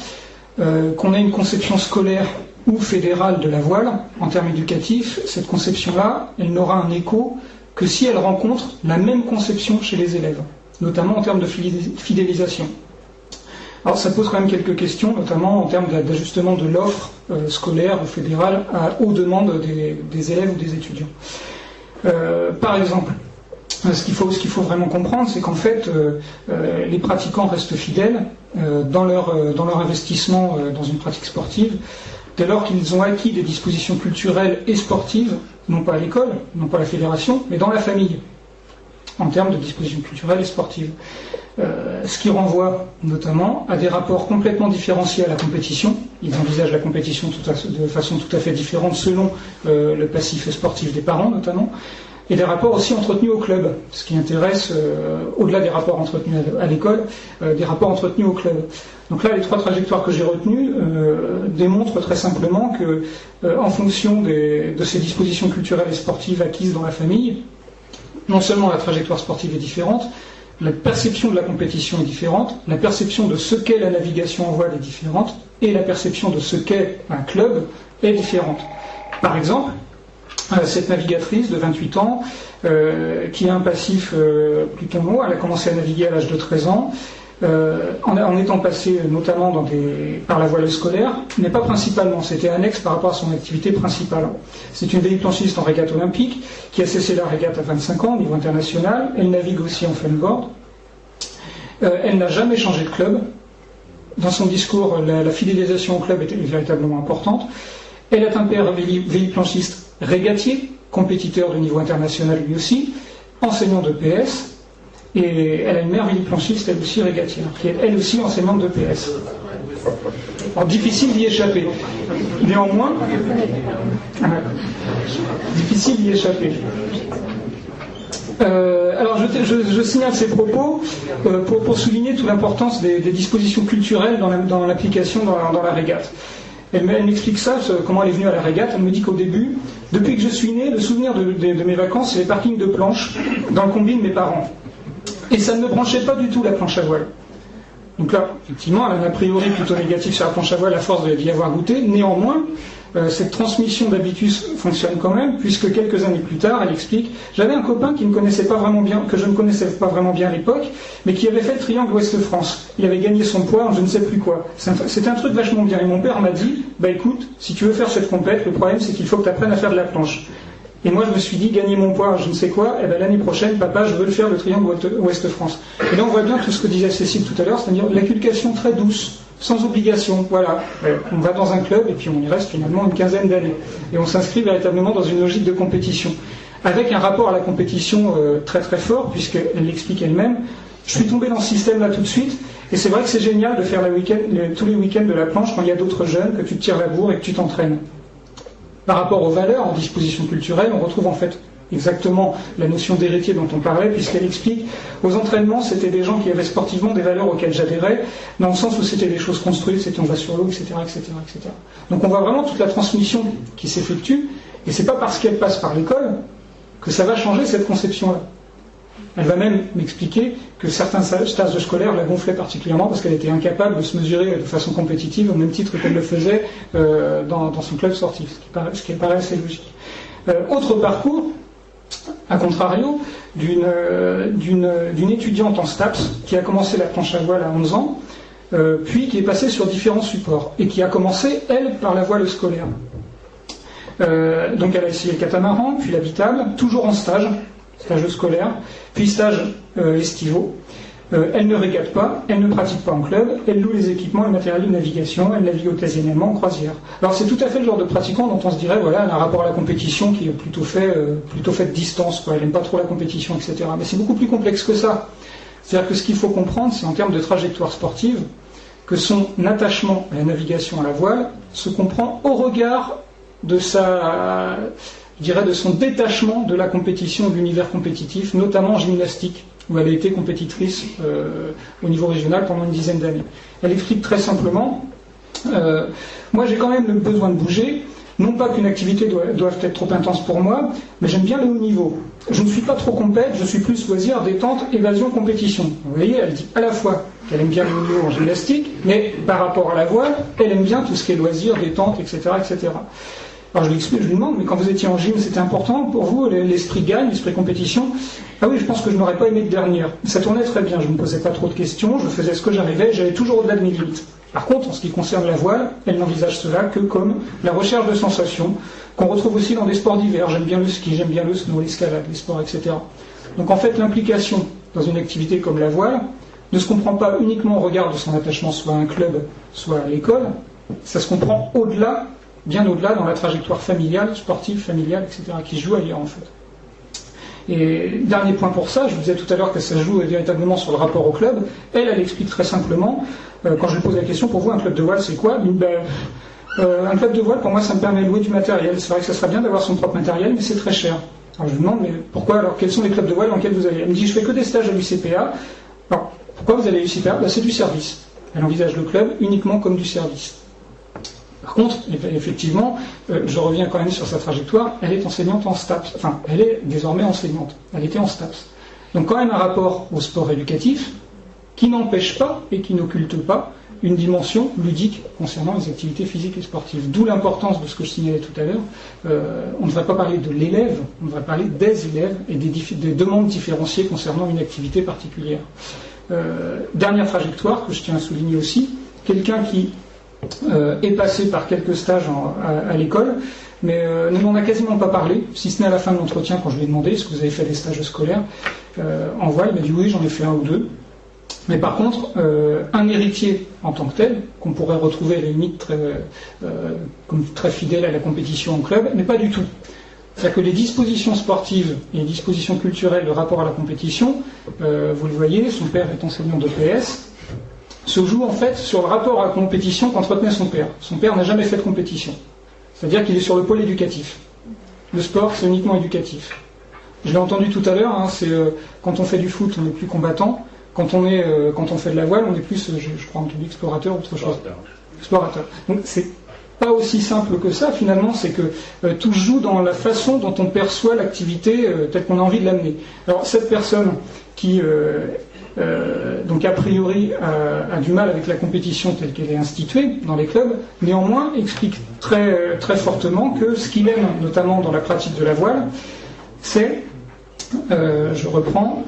qu'on ait une conception scolaire ou fédérale de la voile, en termes éducatifs, cette conception-là, elle n'aura un écho que si elle rencontre la même conception chez les élèves, notamment en termes de fidélisation. Alors ça pose quand même quelques questions, notamment en termes d'ajustement de l'offre scolaire ou fédérale aux demandes des élèves ou des étudiants. Par exemple, ce qu'il faut vraiment comprendre, c'est qu'en fait, les pratiquants restent fidèles dans leur investissement dans une pratique sportive, dès lors qu'ils ont acquis des dispositions culturelles et sportives, non pas à l'école, non pas à la fédération, mais dans la famille, en termes de dispositions culturelles et sportives. Ce qui renvoie notamment à des rapports complètement différenciés à la compétition. Ils envisagent la compétition de façon tout à fait différente selon le passif sportif des parents notamment, et des rapports aussi entretenus au club, ce qui intéresse, au-delà des rapports entretenus à l'école, des rapports entretenus au club. Donc là, les 3 trajectoires que j'ai retenues démontrent très simplement que, en fonction de ces dispositions culturelles et sportives acquises dans la famille, non seulement la trajectoire sportive est différente, la perception de la compétition est différente, la perception de ce qu'est la navigation en voile est différente, et la perception de ce qu'est un club est différente. Par exemple, cette navigatrice de 28 ans, qui a un passif plutôt long, elle a commencé à naviguer à l'âge de 13 ans, en étant passée notamment par la voile scolaire, mais pas principalement, c'était annexe par rapport à son activité principale. C'est une véliplanchiste en régate olympique qui a cessé la régate à 25 ans au niveau international, elle navigue aussi en funboard, elle n'a jamais changé de club. Dans son discours, la fidélisation au club est véritablement importante. Elle est un père véliplanchiste régatier, compétiteur de niveau international lui aussi, enseignant de PS, et elle a une mère véliplanchiste, elle aussi régatière, qui est elle aussi enseignante de PS. Alors difficile d'y échapper. Néanmoins, difficile d'y échapper. Alors je signale ces propos pour souligner toute l'importance des dispositions culturelles dans l'application dans la régate. Elle m'explique ça, comment elle est venue à la régate. Elle me dit qu'au début, depuis que je suis né, le souvenir de mes vacances, c'est les parkings de planches dans le combi de mes parents. Et ça ne me branchait pas du tout la planche à voile. Donc là, effectivement, elle a un a priori plutôt négatif sur la planche à voile à force d'y avoir goûté. Néanmoins, cette transmission d'habitus fonctionne quand même, puisque quelques années plus tard, elle explique, j'avais un copain qui ne connaissait pas vraiment bien, que je ne connaissais pas vraiment bien à l'époque, mais qui avait fait le triangle Ouest-France. Il avait gagné son poids en je ne sais plus quoi. C'était un truc vachement bien. Et mon père m'a dit, bah écoute, si tu veux faire cette compète, le problème c'est qu'il faut que tu apprennes à faire de la planche. Et moi je me suis dit, gagner mon poids en je ne sais quoi, et ben l'année prochaine, papa, je veux le faire le triangle Ouest-France. Et là on voit bien tout ce que disait Cécile tout à l'heure, c'est-à-dire l'inculcation très douce, sans obligation, voilà. On va dans un club et puis on y reste finalement une quinzaine d'années. Et on s'inscrit véritablement dans une logique de compétition. Avec un rapport à la compétition très très fort, puisqu'elle l'explique elle-même. Je suis tombé dans ce système-là tout de suite, et c'est vrai que c'est génial de faire tous les week-ends de la planche quand il y a d'autres jeunes, que tu te tires la bourre et que tu t'entraînes. Par rapport aux valeurs en disposition culturelle, on retrouve en fait exactement la notion d'héritier dont on parlait, puisqu'elle explique aux entraînements, c'était des gens qui avaient sportivement des valeurs auxquelles j'adhérais, dans le sens où c'était des choses construites, c'était on va sur l'eau, etc., etc., etc. Donc on voit vraiment toute la transmission qui s'effectue, et c'est pas parce qu'elle passe par l'école que ça va changer cette conception-là. Elle va même m'expliquer que certains stages scolaires la gonflaient particulièrement parce qu'elle était incapable de se mesurer de façon compétitive au même titre qu'elle le faisait dans son club sportif, ce qui paraît assez logique. Autre parcours, à contrario, d'une étudiante en STAPS qui a commencé la planche à voile à 11 ans, puis qui est passée sur différents supports et qui a commencé, elle, par la voile scolaire. Donc elle a essayé le catamaran, puis l'habitable, toujours en stage scolaire, puis stage estivaux. Elle ne régate pas, elle ne pratique pas en club, elle loue les équipements et le matériel de navigation, elle navigue occasionnellement en croisière. Alors c'est tout à fait le genre de pratiquant dont on se dirait, voilà, elle a un rapport à la compétition qui est plutôt fait de distance, quoi. Elle n'aime pas trop la compétition, etc. Mais c'est beaucoup plus complexe que ça. C'est-à-dire que ce qu'il faut comprendre, c'est en termes de trajectoire sportive, que son attachement à la navigation à la voile se comprend au regard de de son détachement de la compétition, de l'univers compétitif, notamment en gymnastique, où elle a été compétitrice au niveau régional pendant une dizaine d'années. Elle explique très simplement, moi j'ai quand même le besoin de bouger, non pas qu'une activité doive être trop intense pour moi, mais j'aime bien le haut niveau. Je ne suis pas trop compète, je suis plus loisir, détente, évasion, compétition. Vous voyez, elle dit à la fois qu'elle aime bien le haut niveau en gymnastique, mais par rapport à la voile, elle aime bien tout ce qui est loisir, détente, etc., etc. Alors je lui demande, mais quand vous étiez en gym, c'était important pour vous, l'esprit gagne, l'esprit compétition? Ah oui, je pense que je n'aurais pas aimé de dernière. Ça tournait très bien, je ne me posais pas trop de questions, je faisais ce que j'arrivais, j'allais toujours au-delà de mes limites. Par contre, en ce qui concerne la voile, elle n'envisage cela que comme la recherche de sensations, qu'on retrouve aussi dans des sports divers. J'aime bien le ski, j'aime bien le snow, l'escalade, les sports, etc. Donc en fait, l'implication dans une activité comme la voile ne se comprend pas uniquement au regard de son attachement soit à un club, soit à l'école, ça se comprend au-delà, bien au-delà dans la trajectoire familiale, sportive, familiale, etc., qui se joue ailleurs en fait. Et dernier point pour ça, je vous disais tout à l'heure que ça se joue véritablement sur le rapport au club. Elle explique très simplement, quand je lui pose la question, pour vous, un club de voile, c'est quoi? Un club de voile, pour moi, ça me permet de louer du matériel. C'est vrai que ça serait bien d'avoir son propre matériel, mais c'est très cher. Alors je lui demande, mais pourquoi alors? Quels sont les clubs de voile dans lesquels vous allez? Elle me dit, je fais que des stages à l'UCPA. Alors, pourquoi vous allez à l'UCPA? C'est du service. Elle envisage le club uniquement comme du service. Par contre, effectivement, je reviens quand même sur sa trajectoire, elle est enseignante en STAPS, enfin, elle est désormais enseignante, elle était en STAPS. Donc quand même un rapport au sport éducatif qui n'empêche pas et qui n'occulte pas une dimension ludique concernant les activités physiques et sportives. D'où l'importance de ce que je signalais tout à l'heure. On ne va pas parler de l'élève, on va parler des élèves et des demandes différenciées concernant une activité particulière. Dernière trajectoire que je tiens à souligner aussi, quelqu'un qui est passé par quelques stages à l'école, mais ne m'en a quasiment pas parlé, si ce n'est à la fin de l'entretien quand je lui ai demandé est-ce que vous avez fait des stages scolaires en voile, il m'a dit oui, j'en ai fait un ou deux. Mais par contre, un héritier en tant que tel, qu'on pourrait retrouver à la limite comme très fidèle à la compétition en club, mais pas du tout. C'est-à-dire que les dispositions sportives et les dispositions culturelles, le rapport à la compétition, vous le voyez, son père est enseignant d'EPS, se joue en fait sur le rapport à la compétition qu'entretenait son père. Son père n'a jamais fait de compétition. C'est-à-dire qu'il est sur le pôle éducatif. Le sport, c'est uniquement éducatif. Je l'ai entendu tout à l'heure, c'est quand on fait du foot, on n'est plus combattant. Quand on fait de la voile, on est plus, je crois, entendu explorateur ou autre chose. Explorateur. Donc c'est pas aussi simple que ça, finalement, c'est que tout se joue dans la façon dont on perçoit l'activité telle qu'on a envie de l'amener. Alors cette personne qui donc a priori a du mal avec la compétition telle qu'elle est instituée dans les clubs, néanmoins explique très, très fortement que ce qu'il aime, notamment dans la pratique de la voile, c'est, je reprends,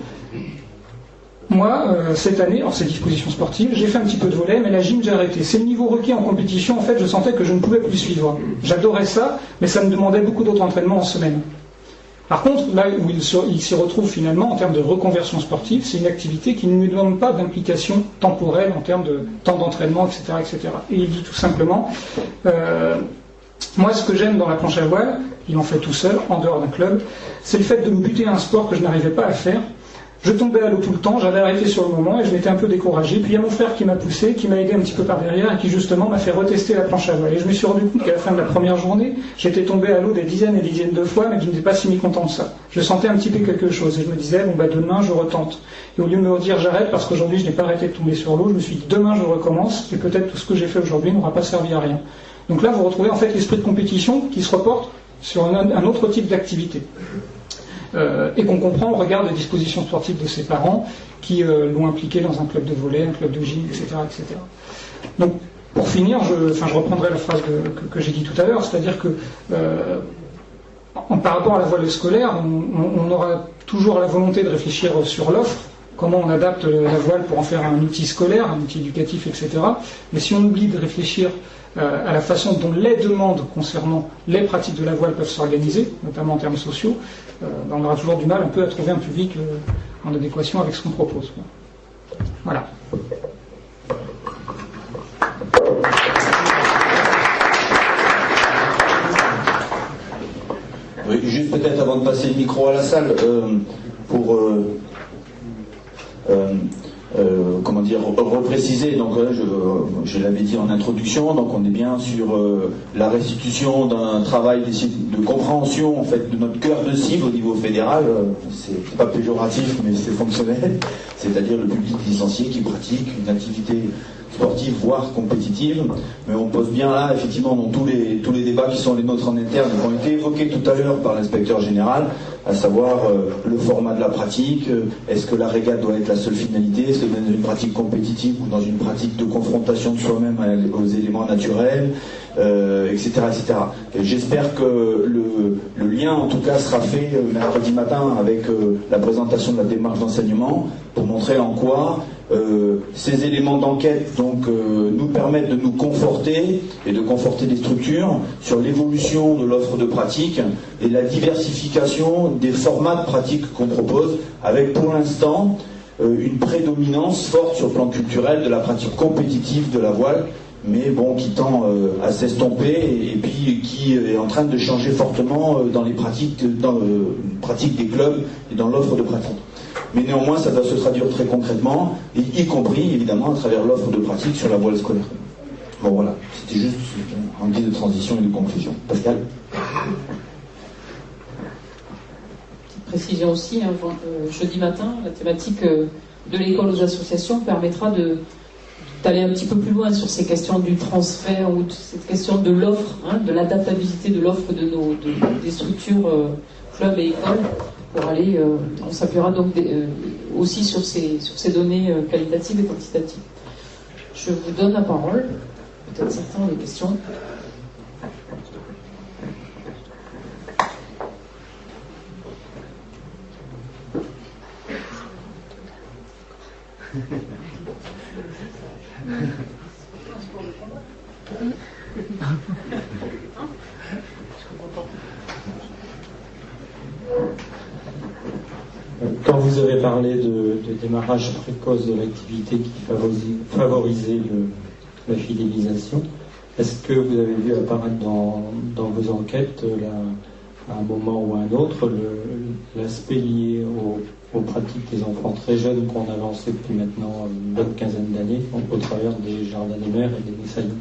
moi, cette année, hors ces dispositions sportives, j'ai fait un petit peu de volley, mais la gym, j'ai arrêté. C'est le niveau requis en compétition, en fait, je sentais que je ne pouvais plus suivre. J'adorais ça, mais ça me demandait beaucoup d'autres entraînements en semaine. Par contre, là où il s'y retrouve finalement, en termes de reconversion sportive, c'est une activité qui ne lui demande pas d'implication temporelle en termes de temps d'entraînement, etc., etc. Et il dit tout simplement, moi, ce que j'aime dans la planche à voile, il en fait tout seul, en dehors d'un club, c'est le fait de me buter à un sport que je n'arrivais pas à faire. Je tombais à l'eau tout le temps, j'avais arrêté sur le moment et je m'étais un peu découragé. Puis il y a mon frère qui m'a poussé, qui m'a aidé un petit peu par derrière et qui justement m'a fait retester la planche à voile. Et je me suis rendu compte qu'à la fin de la première journée, j'étais tombé à l'eau des dizaines et des dizaines de fois, mais que je n'étais pas si mécontent de ça. Je sentais un petit peu quelque chose et je me disais, bon bah demain je retente. Et au lieu de me dire j'arrête parce qu'aujourd'hui je n'ai pas arrêté de tomber sur l'eau, je me suis dit demain je recommence et peut-être tout ce que j'ai fait aujourd'hui n'aura pas servi à rien. Donc là vous retrouvez en fait l'esprit de compétition qui se reporte sur un autre type d'activité. Et qu'on comprend au regard des dispositions sportives de ses parents qui l'ont impliqué dans un club de volley, un club de gym, etc. etc. Donc, pour finir, je reprendrai la phrase que j'ai dit tout à l'heure, c'est-à-dire que par rapport à la voile scolaire, on aura toujours la volonté de réfléchir sur l'offre, comment on adapte la voile pour en faire un outil scolaire, un outil éducatif, etc. Mais si on oublie de réfléchir à la façon dont les demandes concernant les pratiques de la voile peuvent s'organiser, notamment en termes sociaux, on aura toujours du mal un peu à trouver un public en adéquation avec ce qu'on propose. Voilà. Oui, juste peut-être avant de passer le micro à la salle, pour comment dire, repréciser, donc je l'avais dit en introduction, donc on est bien sur la restitution d'un travail de compréhension en fait de notre cœur de cible au niveau fédéral, c'est pas péjoratif mais c'est fonctionnel, c'est-à-dire le public licencié qui pratique une activité sportive, voire compétitive, mais on pose bien là, effectivement, dans tous les débats qui sont les nôtres en interne, qui ont été évoqués tout à l'heure par l'inspecteur général, à savoir le format de la pratique, est-ce que la régate doit être la seule finalité, est-ce que dans une pratique compétitive ou dans une pratique de confrontation de soi-même aux éléments naturels, etc., etc. Et j'espère que le lien, en tout cas, sera fait mercredi matin avec la présentation de la démarche d'enseignement pour montrer en quoi ces éléments d'enquête donc nous permettent de nous conforter et de conforter les structures sur l'évolution de l'offre de pratique et la diversification des formats de pratique qu'on propose, avec pour l'instant une prédominance forte sur le plan culturel de la pratique compétitive de la voile, mais bon, qui tend à s'estomper et puis qui est en train de changer fortement dans les pratiques, des clubs et dans l'offre de pratique. Mais néanmoins, ça doit se traduire très concrètement, et y compris évidemment à travers l'offre de pratique sur la voile scolaire. Bon voilà, c'était juste un guide de transition et de conclusion. Pascal ? Petite précision aussi, hein, jeudi matin, la thématique de l'école aux associations permettra d'aller un petit peu plus loin sur ces questions du transfert ou de cette question de l'offre, hein, de l'adaptabilité de l'offre des structures clubs et écoles. Pour aller, on s'appuiera donc aussi sur ces données qualitatives et quantitatives. Je vous donne la parole. Peut-être certains ont des questions. Quand vous avez parlé de démarrage précoce de l'activité qui favorisait la fidélisation, est-ce que vous avez vu apparaître dans vos enquêtes, à un moment ou à un autre, l'aspect lié aux pratiques des enfants très jeunes qu'on a lancé depuis maintenant une bonne quinzaine d'années au travers des jardins des mères et des Messaillons?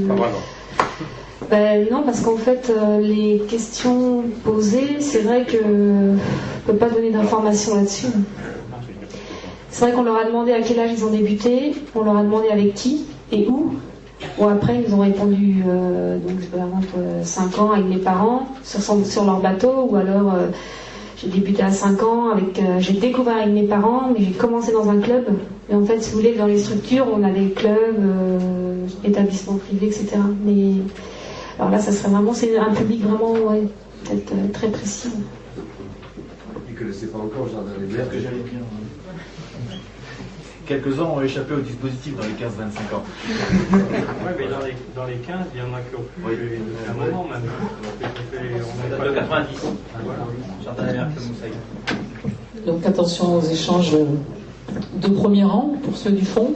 Pas vraiment. Non, parce qu'en fait, les questions posées, c'est vrai que je ne peux pas donner d'informations là-dessus. C'est vrai qu'on leur a demandé à quel âge ils ont débuté, on leur a demandé avec qui et où. Bon, après, ils nous ont répondu, donc, par exemple, 5 ans avec mes parents, sur leur bateau, ou alors, j'ai débuté à 5 ans, j'ai découvert avec mes parents, mais j'ai commencé dans un club. Et en fait, si vous voulez, dans les structures, on a des clubs, établissements privés, etc. Mais, alors là, ça serait vraiment, c'est un public vraiment, ouais, peut-être très précis. Ils ne connaissaient pas encore le jardin des C'est ce que j'allais dire. Quelques-uns ont échappé au dispositif dans les 15-25 ans. Oui, mais dans les 15, il y en a qui ont pu un moment maintenant. On date de 90. Voilà. Jardin des Mercure Moussaï. Donc attention aux échanges de premier rang pour ceux du fond.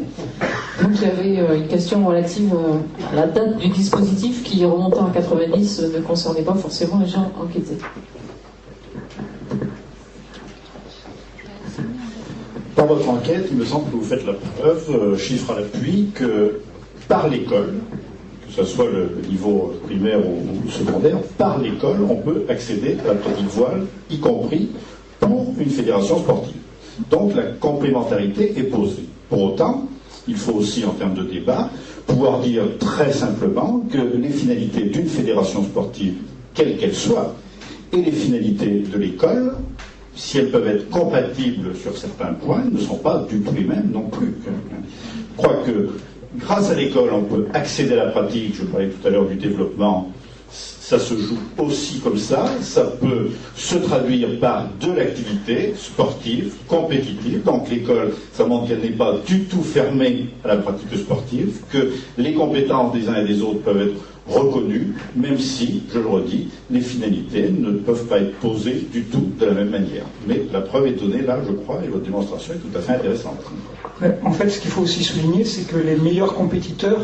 Donc il y avait une question relative à la date du dispositif qui, remontant à 90, ne concernait pas forcément les gens enquêtés. Dans votre enquête, il me semble que vous faites la preuve, chiffre à l'appui, que par l'école, que ce soit le niveau primaire ou secondaire, par l'école, on peut accéder à la pratique voile, y compris pour une fédération sportive. Donc la complémentarité est posée. Pour autant, il faut aussi, en termes de débat, pouvoir dire très simplement que les finalités d'une fédération sportive, quelle qu'elle soit, et les finalités de l'école, si elles peuvent être compatibles sur certains points, ne sont pas du tout les mêmes non plus. Je crois que grâce à l'école, on peut accéder à la pratique. Je parlais tout à l'heure du développement. Ça se joue aussi comme ça. Ça peut se traduire par de l'activité sportive, compétitive. Donc l'école, ça montre qu'elle n'est pas du tout fermée à la pratique sportive, que les compétences des uns et des autres peuvent être reconnues, même si, je le redis, les finalités ne peuvent pas être posées du tout de la même manière. Mais la preuve est donnée là, je crois, et votre démonstration est tout à fait intéressante. En fait, ce qu'il faut aussi souligner, c'est que les meilleurs compétiteurs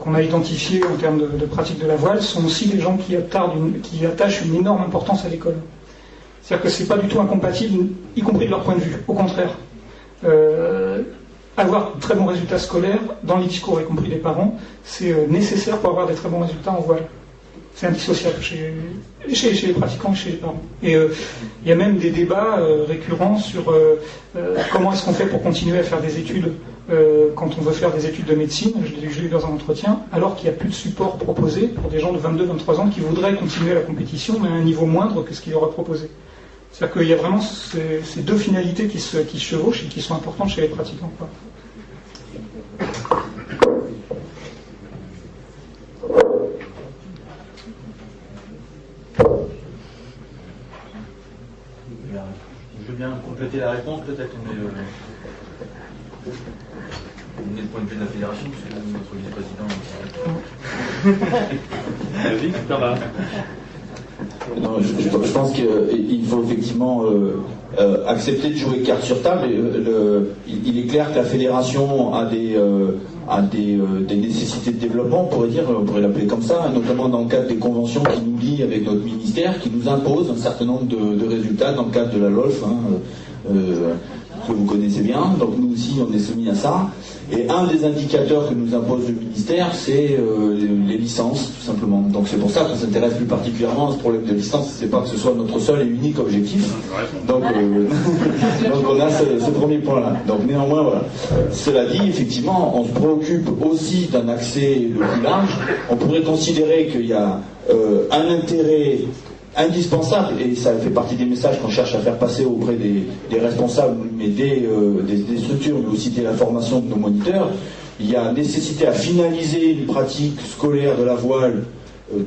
qu'on a identifiés en termes de pratique de la voile sont aussi des gens qui attachent une énorme importance à l'école. C'est-à-dire que c'est pas du tout incompatible, y compris de leur point de vue. Au contraire. Avoir de très bons résultats scolaires, dans les discours, y compris des parents, c'est nécessaire pour avoir des très bons résultats en voile. C'est indissociable chez les pratiquants et chez les parents. Et il y a même des débats récurrents sur comment est-ce qu'on fait pour continuer à faire des études quand on veut faire des études de médecine, je l'ai eu dans un entretien, alors qu'il n'y a plus de support proposé pour des gens de 22-23 ans qui voudraient continuer la compétition, mais à un niveau moindre que ce qu'il leur a proposé. C'est-à-dire qu'il y a vraiment ces deux finalités qui se chevauchent et qui sont importantes chez les pratiquants. Je veux bien compléter la réponse, peut-être, mais on est le point de vue de la fédération, parce que notre vice-président. Non, je pense qu'il faut effectivement accepter de jouer carte sur table. Il est clair que la fédération a des nécessités de développement, on pourrait l'appeler comme ça, notamment dans le cadre des conventions qui nous lient avec notre ministère, qui nous imposent un certain nombre de résultats dans le cadre de la LOLF, que vous connaissez bien. Donc nous aussi, on est soumis à ça. Et un des indicateurs que nous impose le ministère, c'est les licences, tout simplement. Donc c'est pour ça qu'on s'intéresse plus particulièrement à ce problème de licence. C'est pas que ce soit notre seul et unique objectif. Donc on a ce premier point-là. Donc néanmoins, voilà. Cela dit, effectivement, on se préoccupe aussi d'un accès le plus large. On pourrait considérer qu'il y a un intérêt indispensable, et ça fait partie des messages qu'on cherche à faire passer auprès des responsables, mais des structures, mais aussi de la formation de nos moniteurs. Il y a nécessité à finaliser une pratique scolaire de la voile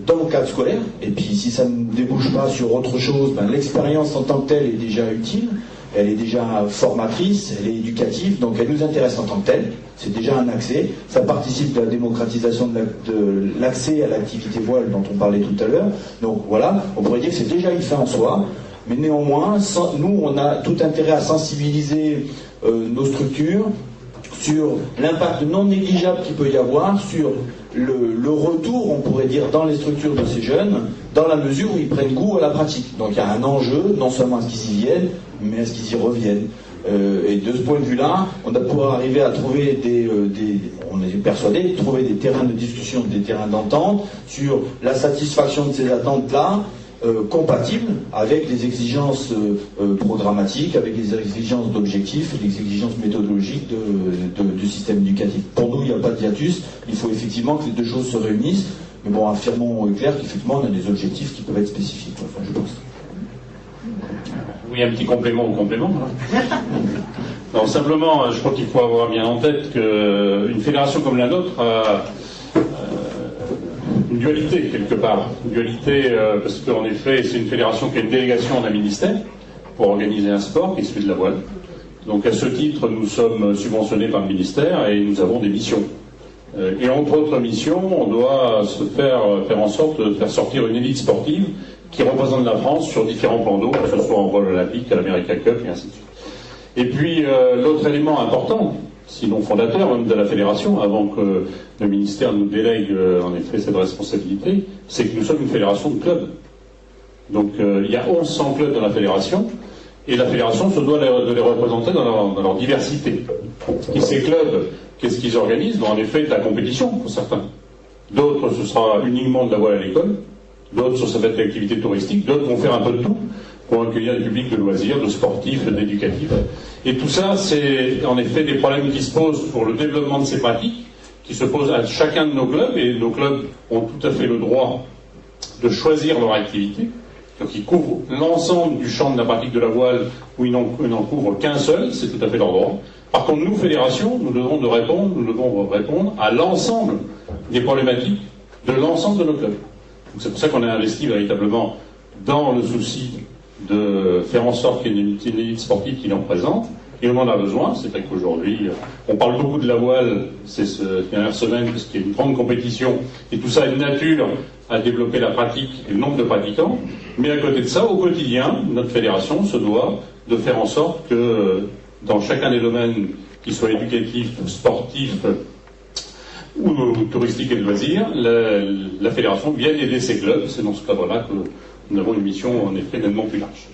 dans le cadre scolaire, et puis si ça ne débouche pas sur autre chose, l'expérience en tant que telle est déjà utile, elle est déjà formatrice, elle est éducative, donc elle nous intéresse en tant que telle, c'est déjà un accès, ça participe de la démocratisation de l'accès à l'activité voile dont on parlait tout à l'heure, donc voilà, on pourrait dire que c'est déjà une fin en soi, mais néanmoins, nous on a tout intérêt à sensibiliser nos structures sur l'impact non négligeable qu'il peut y avoir sur le retour, on pourrait dire, dans les structures de ces jeunes, dans la mesure où ils prennent goût à la pratique. Donc il y a un enjeu, non seulement à ce qu'ils y viennent, mais à ce qu'ils y reviennent. Et de ce point de vue-là, on va pouvoir arriver à trouver on est persuadé, trouver des terrains de discussion, des terrains d'entente sur la satisfaction de ces attentes-là, compatible avec les exigences programmatiques, avec les exigences d'objectifs et les exigences méthodologiques du système éducatif. Pour nous, il n'y a pas de hiatus, il faut effectivement que les deux choses se réunissent, mais bon, affirmons clair qu'effectivement, on a des objectifs qui peuvent être spécifiques, enfin, je pense. Oui, un petit complément au complément. Non, simplement, je crois qu'il faut avoir bien en tête qu'une fédération comme la nôtre a une dualité, quelque part. Une dualité, parce qu'en effet, c'est une fédération qui a une délégation d'un ministère pour organiser un sport, qui est celui de la voile. Donc, à ce titre, nous sommes subventionnés par le ministère et nous avons des missions. Et entre autres missions, on doit se faire en sorte de faire sortir une élite sportive qui représente la France sur différents plans d'eau, que ce soit en vol olympique, à l'America Cup, et ainsi de suite. Et puis, l'autre élément important, sinon fondateur même de la fédération, avant que le ministère nous délègue en effet cette responsabilité, c'est que nous sommes une fédération de clubs. Donc, il y a 1100 clubs dans la fédération, et la fédération se doit de les représenter dans leur diversité. Et ces clubs, qu'est-ce qu'ils organisent? En effet, de la compétition, pour certains. D'autres, ce sera uniquement de la voile à l'école. D'autres, ça va être l'activité touristique. D'autres vont faire un peu de tout pour accueillir des publics de loisirs, de sportifs, d'éducatifs. Et tout ça, c'est en effet des problèmes qui se posent pour le développement de ces pratiques, qui se posent à chacun de nos clubs, et nos clubs ont tout à fait le droit de choisir leur activité. Donc ils couvrent l'ensemble du champ de la pratique de la voile, où ils n'en couvrent qu'un seul, c'est tout à fait leur droit. Par contre, nous, fédérations, nous devons répondre à l'ensemble des problématiques de l'ensemble de nos clubs. Donc c'est pour ça qu'on a investi véritablement dans le souci de faire en sorte qu'il y ait une élite sportive qui en présente, et on en a besoin. C'est vrai qu'aujourd'hui, on parle beaucoup de la voile ces dernières semaines, parce qu'il y a une grande compétition, et tout ça a une nature à développer la pratique et le nombre de pratiquants, mais à côté de ça, au quotidien, notre fédération se doit de faire en sorte que dans chacun des domaines, qu'ils soient éducatifs, sportifs ou touristique et de loisirs, la fédération vient aider ces clubs. C'est dans ce cadre-là que nous avons une mission en effet nettement plus large.